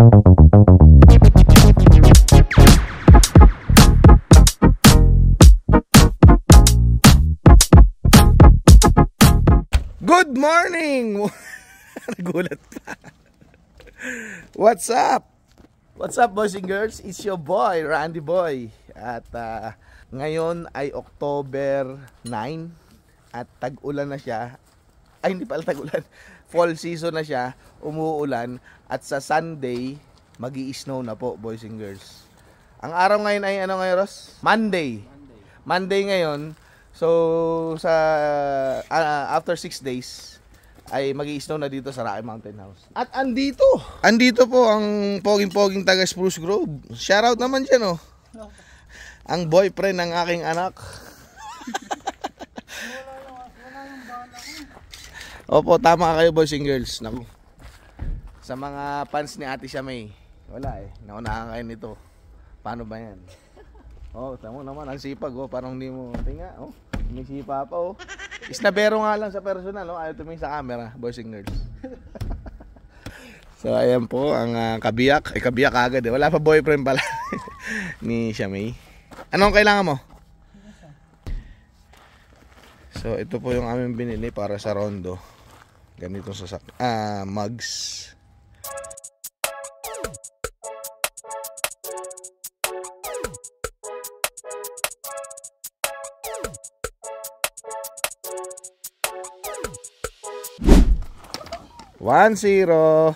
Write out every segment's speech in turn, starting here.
Good morning! Nagulat pa. What's up? What's up, boys and girls? It's your boy, Randy Boy. At ngayon ay October 9 at tag-ulan na siya. Ay, hindi pala tag-ulan. Fall season na siya, umuulan. At sa Sunday, magi-snow na po, boys and girls. Ang araw ngayon ay ano ngayon, Ross? Monday ngayon. So, sa after 6 days, ay magi-snow na dito sa Rocky Mountain House. At andito po ang poging-poging taga Spruce Grove. Shoutout naman dyan, oh. Ang boyfriend ng aking anak. Opo, tama kayo, boys and girls. Naku. Sa mga fans ni Ate Siamay, wala eh. Naunahan kayo nito. Paano ba yan? Oh, tamo naman ang sipag, oh. Parang hindi mo tinga, oh. May sipa pa, oh. Isnabero nga lang sa personal, oh. Ayaw tumingin sa camera, boys and girls. So, ayan po ang kabiyak. Kabiyak agad eh. Wala pa boyfriend pala ni Siamay. Anong kailangan mo? So, ito po yung aming binili para sa rondo. Ganito sa mugs. One zero.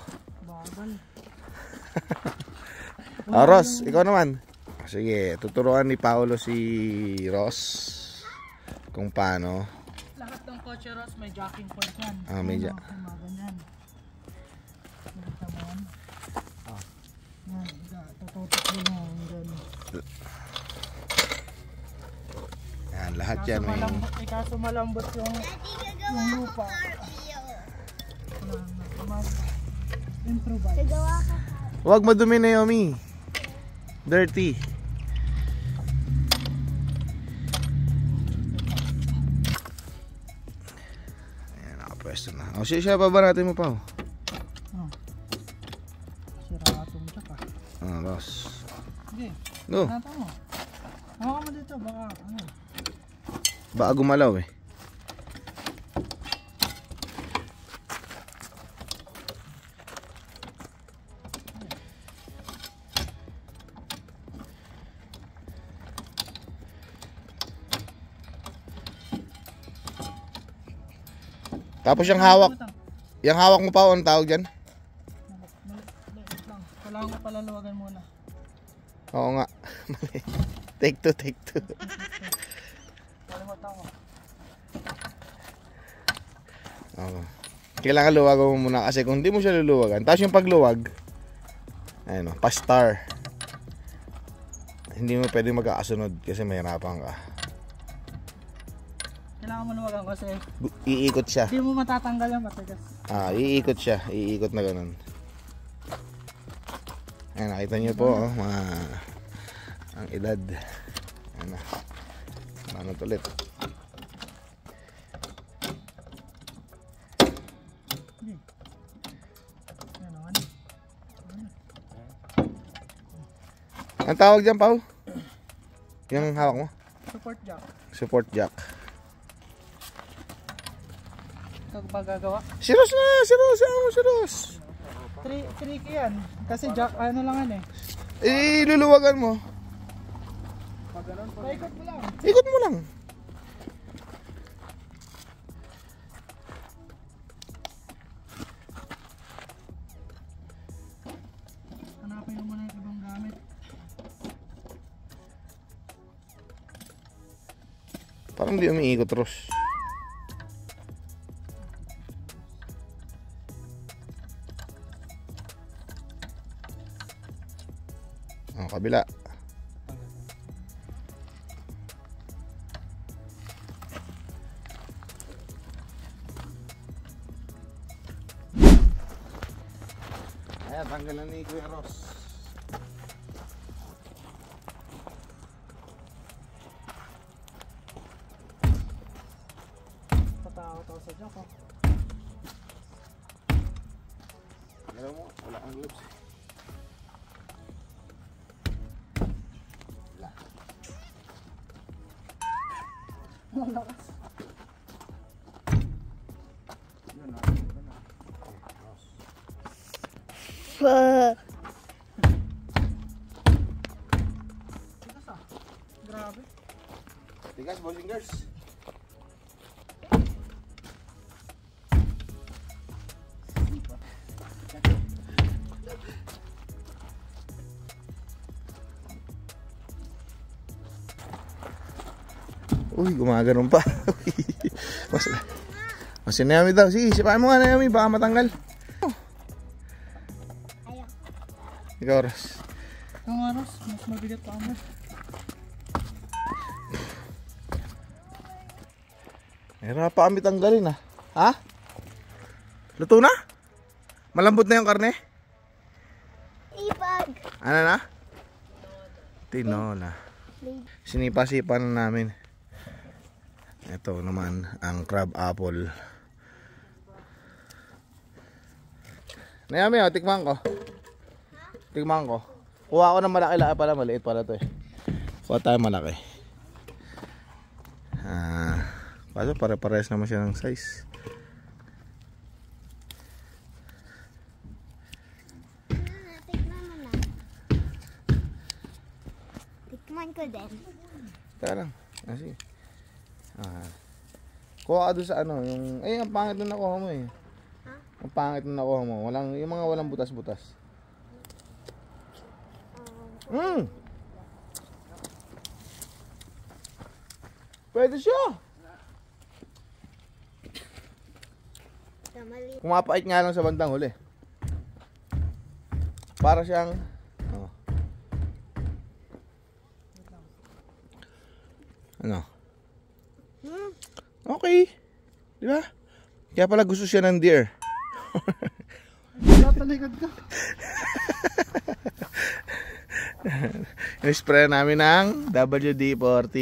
Ross, ikaw naman. Sige, tuturuan ni Paolo si Ross kung paano. Lahat ng kotse, Ross, may jacking point yan. May ganyan. Yan, tututok mo na. Yan, lahat yan. Kaso malambot yung lupa. Improvise. Huwag madumi na, Yomi. Dirty. Ayan, nakapwesto na. O, siya pa ba natin mo pa? Sira atong tsaka. Ross. Sige. Go. Nata mo. Hawa mo dito, baka ano. Baka gumalaw eh. Tapos yung hawak mo pa, anong tawag dyan? Kailangan ko palaluwagan muna. Oo nga. Take two. Kalimutan ko. Oo. Kailangan luwagan mo muna kasi kung hindi mo siya luluwagan, tapos yung pagluwag, ayun o, pa-star. Hindi mo pwede magkakasunod kasi mahirapan ka. Kailangan mo luwagan kasi iikot siya. hindi mo matatanggal yung matigas. Iikot siya. Iikot na ganun. Ayan, nakita nyo po, oh, mga ang edad. Ayan na. Manot ulit. Ang tawag dyan, Pao? Yung hawak mo? Support jack. Support jack. Ito ba gagawa? Siros na! Siros! Tricky yan. Kasi jack, ano lang yan eh. Iluluwagan mo. Paikot mo lang. Ikot mo lang. Hanapin mo muna yung ibang gamit. Parang di umiikot, Ross. Kabila. Ayan, tanggalan ni Kuya Ross. Patawa sa jack oh. Alam mo, wala kang gloves. malakas. Tigas ah. Grabe. Tigas, boys and girls. Uy, gumaganon pa. Mas Naomi daw. Sige, sipain mo nga Naomi, baka matanggal. Ikaw, Ros. Ang aros, mas mabigat pa mo. Hirap pa kami tanggalin ah. Ha? Luto na? Malambot na yung karne? Ipag. Ano na? Tinola. Sinipa-sipa na namin. Ito naman ang crab apple. Naomi, tikman ko. Tikman ko. Kuha ko ng malaki-laki pala, maliit pala to eh. Kuha tayo malaki. Kaso pare-pares naman siya ng size. Tikman mo na. Tikman ko din. Tara lang. Sige. Kuha ka doon sa ano, yung... Ay, ang pangit na nakuha mo eh. Ang pangit na nakuha mo. Yung mga walang butas-butas. Pwede siya. Kamali. Kumapait nga lang sa bandang huli. Para siyang... Oh. Ano? Okay. Di ba? Kaya pala gusto siya ng deer. Natalikod ka. In-spray namin ng WD-40.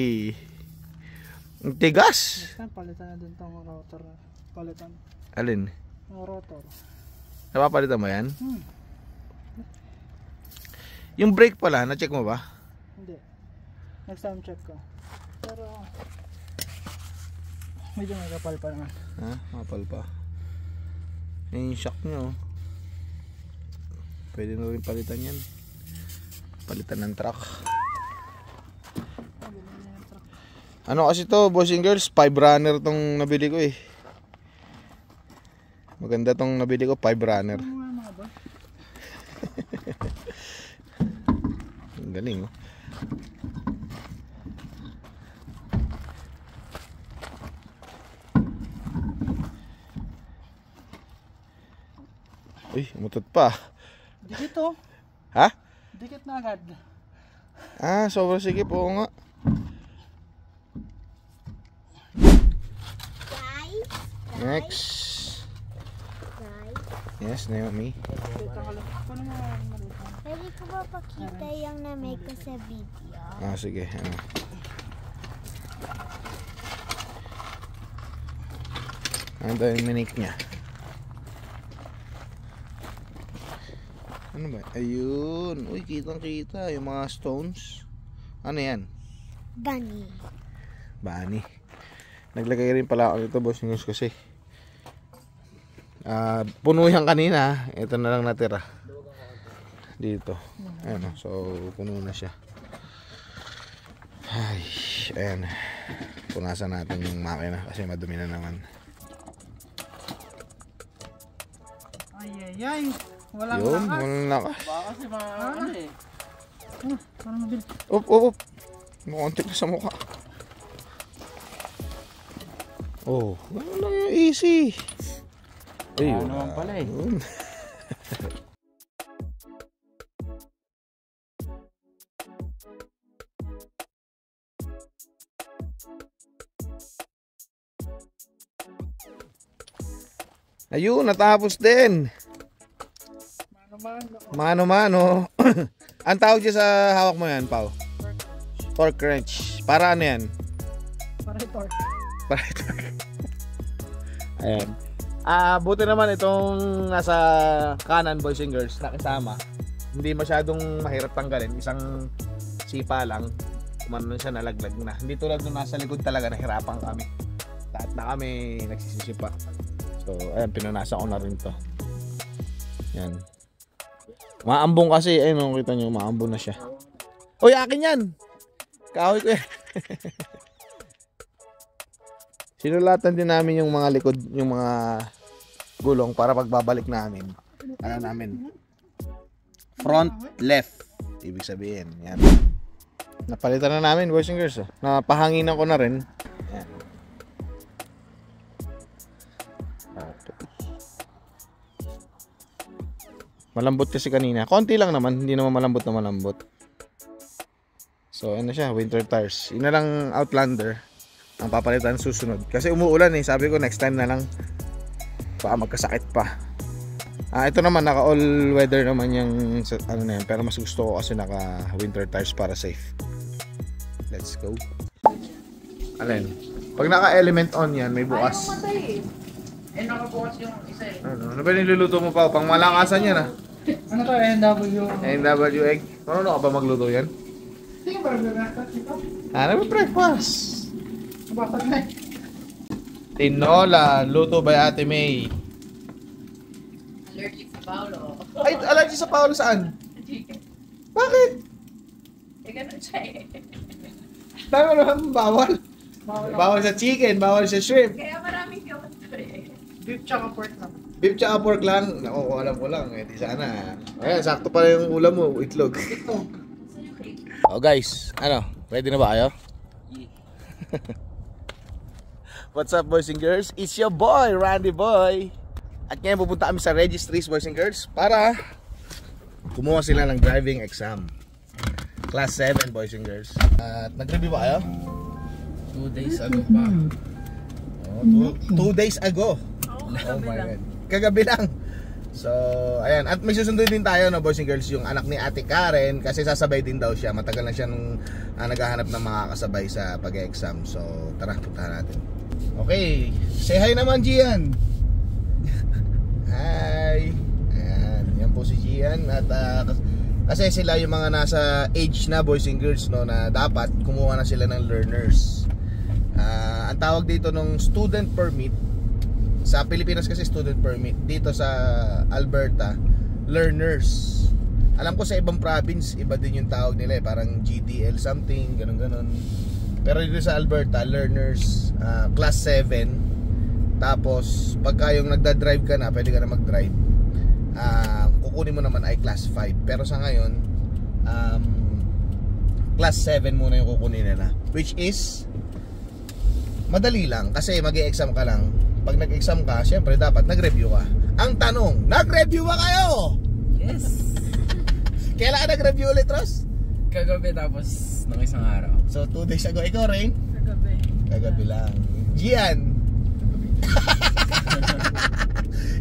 Ang tigas. Palitan na din tong rotor. Palitan. Alin? Ang rotor. Napapalitan mo yan? Yung brake pala, na-check mo ba? Hindi. Next time check ko. Pero medyo may kapal pa naman. Ha? Mapal pa. Yung shock nyo. Pwede na rin palitan yan. Palitan ng truck. Ano kasi to, boys and girls? 5 runner tong nabili ko eh. Maganda tong nabili ko, 5 runner. Ang galing oh. Uy, umutot pa. Dikit oh. Ha? Dikit na agad. Sobrang sikip, oo nga. Guys. Next. Guys. Yes, Naomi. Paano mo malitan? Pwede ko ba pakita yung na-make ko sa video? Sige. Ano daw yung minik niya? Ano ba? Ayun. Uy, kitang-kita yung mga stones. Ano yan? Bunny. Bani. Naglagay rin pala ako nito, boss news kasi. Puno yan kanina. Ito na lang natira. Dito. Ayan, so puno na siya. Ay, ayan. Punasan natin yung makina kasi madumi na naman. Ay. Walang Yun, lakas. walang lakas. Baka kasi ano eh. Parang mabilis. Op. Makontik na sa mukha. Oh, ano lang yung easy. Ayun. Ano naman pala eh. Ayun. Ayun, natapos din. Mano-mano. Ang tawag dyan sa hawak mo yan, Pao? Torque wrench. Para ano yan? Para torque. Para ito. Ayan. Buti naman itong nasa kanan, boys and girls, nakisama. Hindi masyadong mahirap tanggalin. Isang sipa lang. umano siya, nalaglag na. Hindi tulad nung nasa likod talaga, nahirapan kami. Lahat na kami nagsisisipa. So, ayan, pinunasan ko na rin to. Yan. Maambong kasi, ayun, kita nyo, maambong na siya. Uy, akin yan! Kahoy ko yan. Sinulatan din namin yung mga likod, yung mga gulong para pagbabalik namin. Ano namin? Front left. Ibig sabihin, yan. Napalitan na namin, boys and girls. Oh. Napahanginan ko na rin. Yan. Malambot kasi kanina. Konti lang naman, hindi naman malambot na malambot. So, ano siya, winter tires. Yun na lang Outlander ang papalitan susunod. Kasi umuulan eh. Sabi ko next time na lang. Baka magkasakit pa. Ito naman naka all weather naman yung ano na yun. Pero mas gusto ko kasi naka winter tires para safe. Let's go. Alin? Pag naka element on yan, may bukas. Ayaw matay eh. Nakabukas yung isa eh. Ano ba niluluto mo pa? Pang malakasan yan ah. Ano to? NW? NW egg. Marunong ka ba magluto yan? Sige ba breakfast ito? Ano ba breakfast? Bakit na eh? Tinola, luto by Ate May. Allergic sa Paolo. Ay, allergic sa Paolo saan? Chicken. Bakit? Eh, ganun siya eh. Dami mo naman bawal. Bawal sa chicken, bawal sa shrimp. Kaya maraming gamot to eh. Beef tsaka pork lang. Beef tsaka pork lang. Naku, kung alam ko lang. Eh, di sana. Ayan, sakto pala yung ulam mo, itlog. Ito. Oh guys, ano? Ready na ba kayo? What's up boys and girls? It's your boy, Randy Boy. At ngayon pupunta kami sa registries boys and girls para kumuha sila ng driving exam. Class 7 boys and girls. At nag-review ba kayo? 2 days ago pa. Oh, 2 days ago. Oh my God. Kagabi lang. So, ayan. At may susunod din tayo, no, boys and girls, yung anak ni Ate Karen. Kasi sasabay din daw siya. Matagal na siya nung naghahanap ng mga kasabay sa pag-exam. So, tara, puntahan natin. Okay. Say hi naman, Gian. Hi. Ayan. Yan po si Gian. At kasi sila yung mga nasa age na, boys and girls, no, na dapat kumuha na sila ng learners. Ang tawag dito ng student permit. Sa Pilipinas kasi student permit. Dito sa Alberta, learners. Alam ko sa ibang province, iba din yung tawag nila eh. Parang GDL something, ganun-ganun. Pero dito sa Alberta, learners, class 7. Tapos, pagka yung nagda-drive ka na, pwede ka na mag-drive. Kukunin mo naman ay class 5. Pero sa ngayon, class 7 muna yung kukunin nila. Which is, madali lang. Kasi mag-e-exam ka lang. Pag nag-exam ka, syempre dapat nag-review ka. Ang tanong, nag-review ba kayo? Yes! Kailan ka nag-review ulit, Ross? Kagabi tapos ng isang araw. So, 2 days ago. Ikaw, Rain? Kagabi. Kagabi lang. Gian?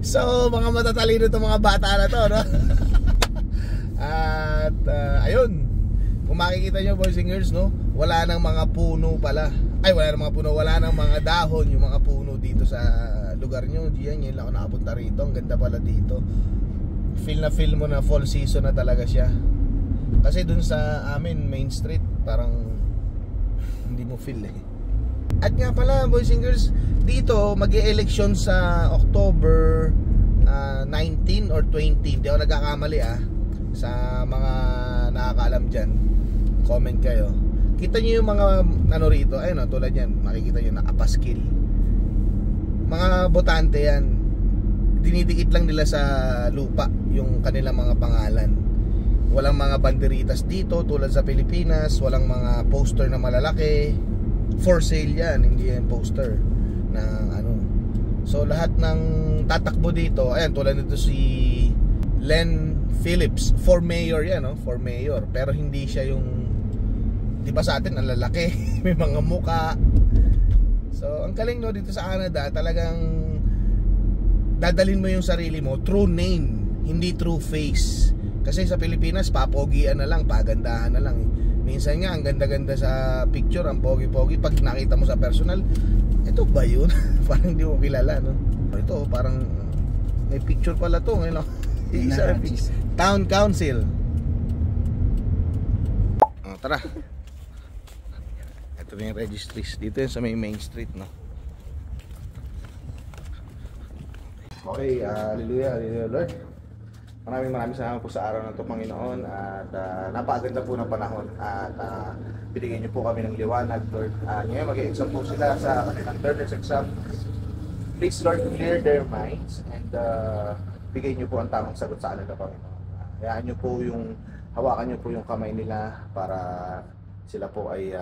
So, mga matatalino itong mga bata na to, no? At, ayun. Kung makikita nyo, boys and girls, no? Wala nang mga puno pala. Ay, wala nang mga puno. Wala nang mga dahon, yung mga puno dito sa lugar nyo. Gian, ngayon lang ako nakapunta rito. Ang ganda pala dito. Feel na feel mo na fall season na talaga siya. Kasi dun sa amin, Main Street, parang hindi mo feel eh. At nga pala, boys and girls, dito mag-e-election sa October 19 or 20. Hindi ako nagkakamali sa mga nakakaalam dyan. Comment kayo. Kita nyo yung mga ano rito. Ayun o, tulad yan. Makikita nyo, nakapaskil. Mga botante yan. Dinidikit lang nila sa lupa yung kanilang mga pangalan. Walang mga banderitas dito tulad sa Pilipinas. Walang mga poster na malalaki. For sale yan, hindi yan poster na ano. So lahat ng tatakbo dito, ayan, tulad nito si Len Phillips, for mayor yan, no? For mayor. Pero hindi siya yung, di ba sa atin ang lalaki, may mga muka. So ang galing, no, dito sa Canada, talagang dadalhin mo yung sarili mo true name, hindi true face. Kasi sa Pilipinas, papogian na lang, pagandahan na lang eh. Minsan nga, ang ganda-ganda sa picture, ang pogi-pogi. Pag nakita mo sa personal, ito ba yun? Parang hindi mo kilala, no? Ito, parang may picture pala to. Isa, Town Council. Oh, tara. Ito na yung registries. Dito yun sa may main street, no? Okay, hallelujah, hallelujah Lord. Maraming salamat po sa araw na ito, Panginoon. At napakaganda po ng panahon. At binigyan niyo po kami ng liwanag, Lord. Ngayon mag-exam po sila sa kanilang third exam. Please, Lord, clear their minds. And bigay niyo po ang tamang sagot sa kanila, Panginoon. Hayaan niyo po yung, hawakan niyo po yung kamay nila para sila po ay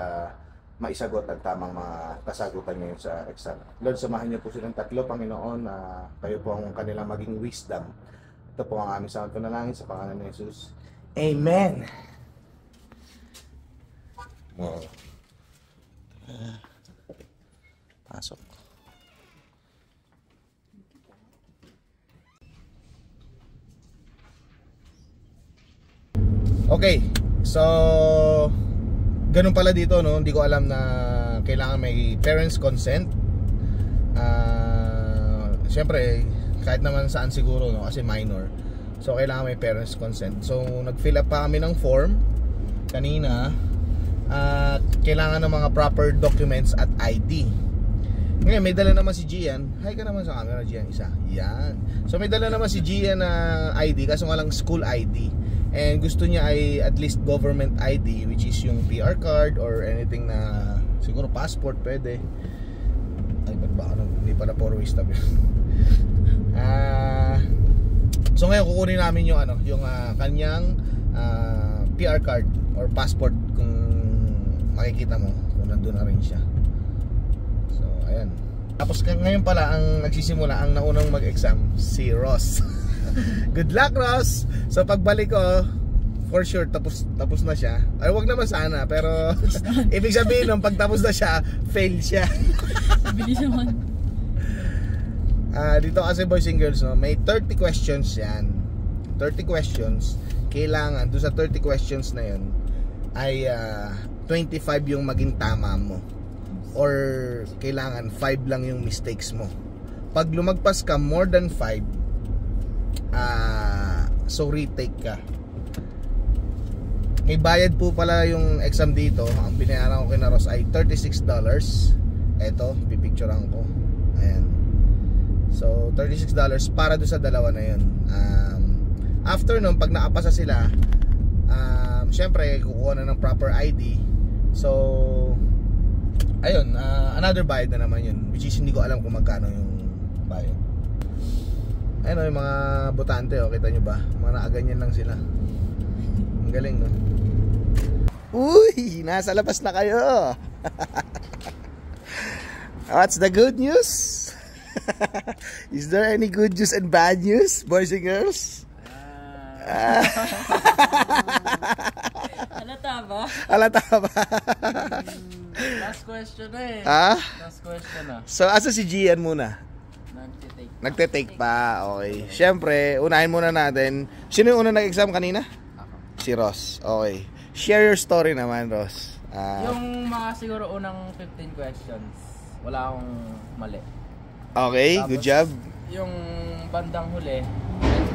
maisagot ang tamang mga kasagutan ngayon sa exam. Lord, samahan niyo po silang tatlo, Panginoon, na kayo po ang kanilang maging wisdom. Ito po ang aming samang panalangin sa pangalan ni Jesus. Amen! Wow. Pasok. Okay, so ganun pala dito, no? Hindi ko alam na kailangan may parents consent. Siyempre, kahit naman saan siguro, no? Kasi minor. So kailangan may parents consent. So nag-fill up pa kami ng form kanina. At kailangan ng mga proper documents at ID. Ngayon may dala naman si Gian. Hi ka naman sa camera, Gian, isa. Yan. So may dala naman si Gian na ID, kaso nga lang school ID. And gusto niya ay at least government ID, which is yung PR card or anything na siguro passport pwede. Ay, ba't ba ano? Hindi pala four-way stop yun. So ngayon kukunin namin yung ano, yung kanyang PR card or passport kung makikita mo kung nandun na rin siya. So ayan. Tapos ngayon pala ang nagsisimula, ang naunang mag-exam si Ross. Good luck, Ross. So pagbalik ko, for sure tapos na siya. Ay, wag naman sana, pero ibig sabihin nung pagtapos na siya, fail siya. Bilis naman. Dito kasi boys and girls, no, may 30 questions yan. 30 questions. Kailangan doon sa 30 questions na yun ay 25 yung maging tama mo, or kailangan 5 lang yung mistakes mo. Pag lumagpas ka more than 5, so retake ka. May bayad po pala yung exam dito. Ang binayaran ko kina Ross ay $36. Eto, pipicturean ko. Ayan. So $36 para doon sa dalawa na yun. After nun, pag nakapasa sila, syempre kukuha na ng proper ID. So ayun, another bayad na naman yun, which is hindi ko alam kung magkano yung bayad. Ayun o, yung mga botante, oh, kita nyo ba? Mga nakaganyan lang sila. Ang galing, no? Uy! Nasa labas na kayo! What's the good news? Is there any good news and bad news, boys and girls? Halata ba? Halata ba? Last question na eh. Last question na. So, asa si Gian muna? Nagte-take pa, okay. Siyempre, unahin muna natin. Sino yung unang nag-exam kanina? Ako. Si Ross, okay. Share your story naman, Ross. Yung mga siguro unang 15 questions, wala akong mali. Okay, tapos, good job. Yung bandang huli,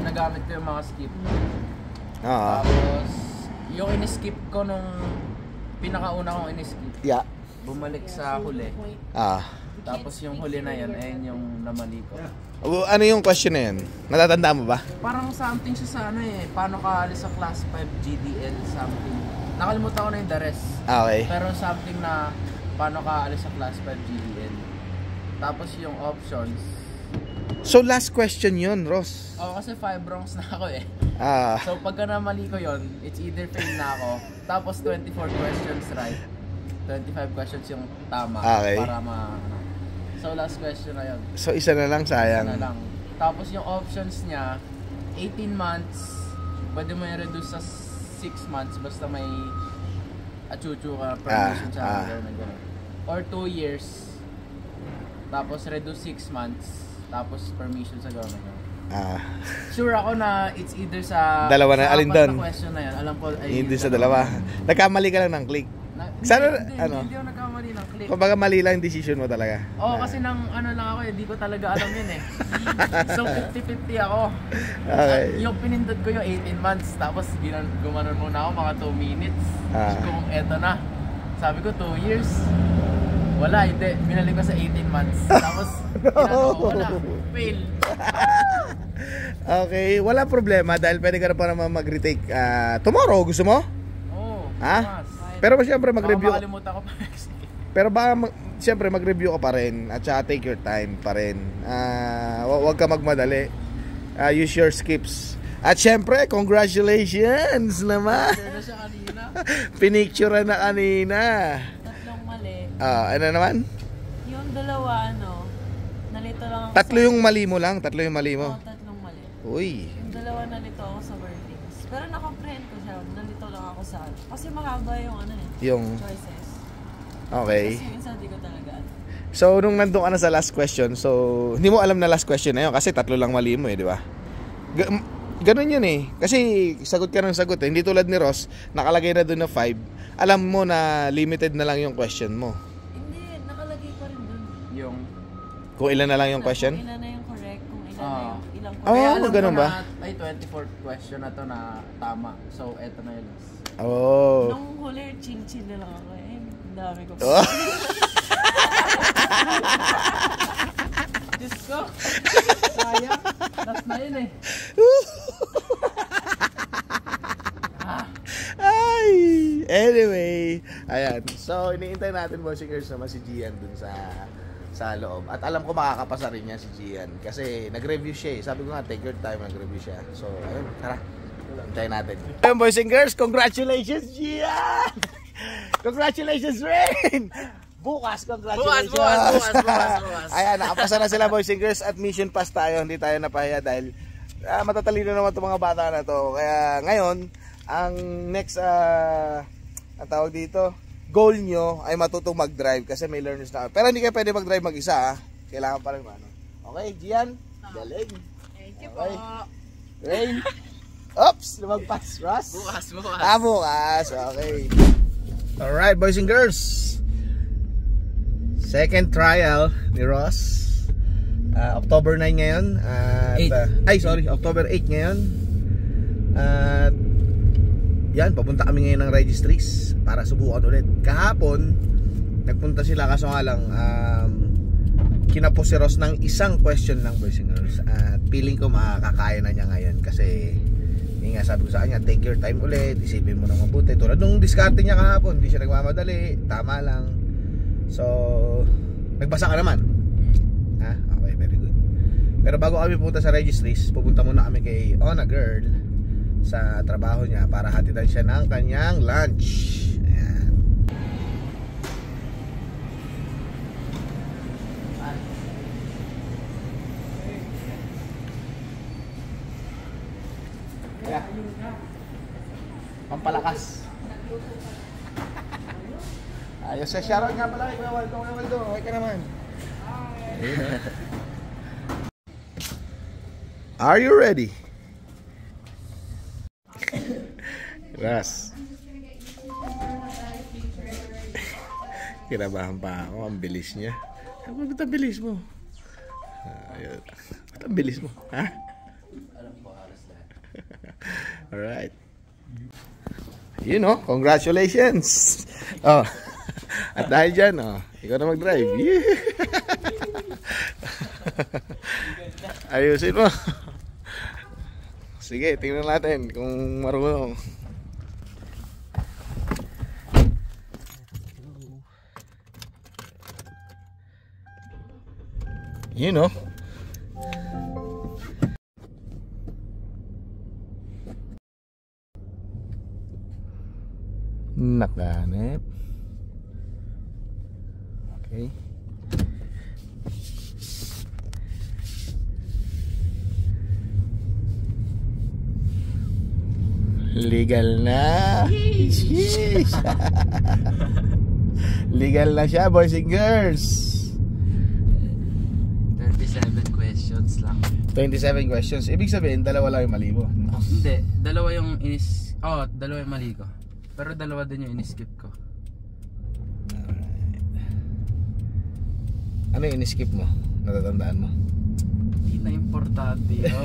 nagamit ko yung mga skip. Ah. Tapos, yung in-skip ko nung pinakauna kong in-skip, bumalik sa huli. Tapos yung huli na yan, ayun yung namali ko. Ano yung question na yun? Natatanda mo ba? Parang something siya sa ano eh, paano ka alis sa class 5 GDL something. Nakalimutan ko na yung the rest. Okay. Pero something na paano ka alis sa class 5 GDL. Tapos yung options. So last question yun, Ross? Oo, kasi 5 wrongs na ako eh. So pagka namali ko yun, it's either fail na ako, tapos 24 questions right. 25 questions yung tama, okay, para so last question na yun. So isa na lang, sayang. Isa na lang. Tapos yung options niya, 18 months, pwede mo i-reduce sa 6 months basta may achuchu ka, permission sa gano'n. Or 2 years, tapos reduce 6 months, tapos permission sa government. Sure ako na it's either sa dalawa na, alin doon? Question na yan, alam ko ay hindi sa dalawa. Nagkamali ka lang ng click. Sana ano? Hindi ako nagkamali ng click. Kumbaga mali lang decision mo talaga. Oo, kasi nang ano lang ako eh, hindi ko talaga alam yun eh. So 50-50 ako. Okay. Yung pinindot ko yung 18 months, tapos gumanon muna ako mga 2 minutes. Kung eto na. Sabi ko 2 years. Wala, hindi. Binalik ko sa 18 months. Tapos, wala. Fail. Okay, wala problema dahil pwede ka na pa naman mag-retake tomorrow. Gusto mo? Oo. Ha? Pero siyempre mag-review. Makalimutan ko pa. Pero baka siyempre mag-review ka pa rin at saka take your time pa rin. Huwag ka magmadali. Use your skips. At siyempre, congratulations naman. Pero siya kanina. Pinicture na kanina. Tatlong mali. Ano naman? Yung dalawa, nalito lang ako. Tatlo yung mali mo lang. Tatlo yung mali mo. Oo, tatlong mali. Uy. Yung dalawa nalito ako sa wordings. Pero na-comprehend ko siya. Nalito lang ako sa kasi mahaba yung Yung choices. okay. Kasi yung isa di ko talaga So, nung nandun ka na sa last question, so, hindi mo alam na last question na yun kasi tatlo lang mali mo di ba? Ganun yun eh. Kasi sagot ka ng sagot eh. Hindi tulad ni Ross, nakalagay na doon na 5. Alam mo na limited na lang yung question mo. Hindi, nakalagay pa rin dun. Yung... Kung ilan na lang yung question? Kung ilan na yung correct, kung ilan na yung ilang correct. Oh, Kaya alam ganun ko ba? na, ay 24th question na to na tama. So, eto na yun. Oh. Nung huli, chill-chill na lang ako eh. Ang dami ko pa. Oh. Diyos ko! Sayang! Last na yun eh. Ay! Anyway, ayan. So, iniintay natin bossingers naman si Gian dun sa loob. At alam ko makakapasa rin niya si Gian kasi nag-review siya eh. Sabi ko nga, take your time, nag-review siya. So, ayun, tara. Hintayin natin. Ayun, boys and girls, congratulations, Gian! Congratulations, Rain! Bukas, congratulations! Bukas. Ayan, nakapasa na sila, boys and girls, at mission pass tayo. Hindi tayo napahiya dahil matatalino naman itong mga bata na to. Kaya ngayon, ang next ang tawag dito, goal nyo ay matutong mag-drive kasi may learners na. Pero hindi kayo pwede mag-drive mag-isa ha. Kailangan pa rin ano. Okay, Gian, galing. Thank you Okay. po. Rain. Oops, lumagpas, Ross. Bukas. Bukas. Okay. Alright, boys and girls. Second trial ni Ross. October 9 ngayon. October 8 ngayon. At yan, papunta kami ngayon ng registries para subukan ulit. Kahapon, nagpunta sila kaso nga lang kinapos si Ross ng isang question lang, boys and girls. At feeling ko makakaya na niya ngayon kasi yung nga sabi ko sa kanya, take your time ulit, isipin mo na mabuti. Tulad nung diskarte niya kahapon, hindi siya nagmamadali, tama lang. So, nagbasa ka naman? Ha? Okay, very good. Pero bago kami pupunta sa registries, pupunta muna kami kay Ona Girl sa trabaho niya para hatidan siya ng kanyang lunch. Ayan. Yeah. Pampalakas. Ayos sa shoutout nga pala kay Waldo. Okay ka naman. Are you ready? Ras. Kinabahan pa ako. Ang bilis niya. Ba't ang bilis mo? Ba't ang bilis mo? Ha? Alright. You know, congratulations. Oh. At dahil dyan, ikaw na mag-drive. Yeah. Ayusin mo. Sige, tingnan natin kung marunong. You know. Nakanip. Okay. Legal na. Legal na siya, boys and girls. 27 questions lang. 27 questions. Ibig sabihin, dalawa lang yung mali mo. Hindi, dalawa yung dalawa yung mali ko. Pero dalawa din yung in-skip ko. Ano yung in-skip mo? Natatandaan mo? Hindi na importante yun.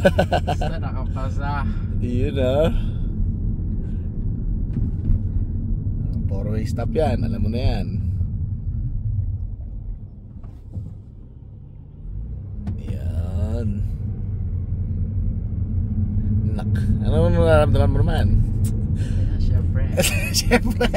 Basta nakapasa. Yun ah. 4-way stop yan, alam mo na yan. Yan. Nak, ano mo nararamdaman mo naman? Kaya syempre. Siyempre.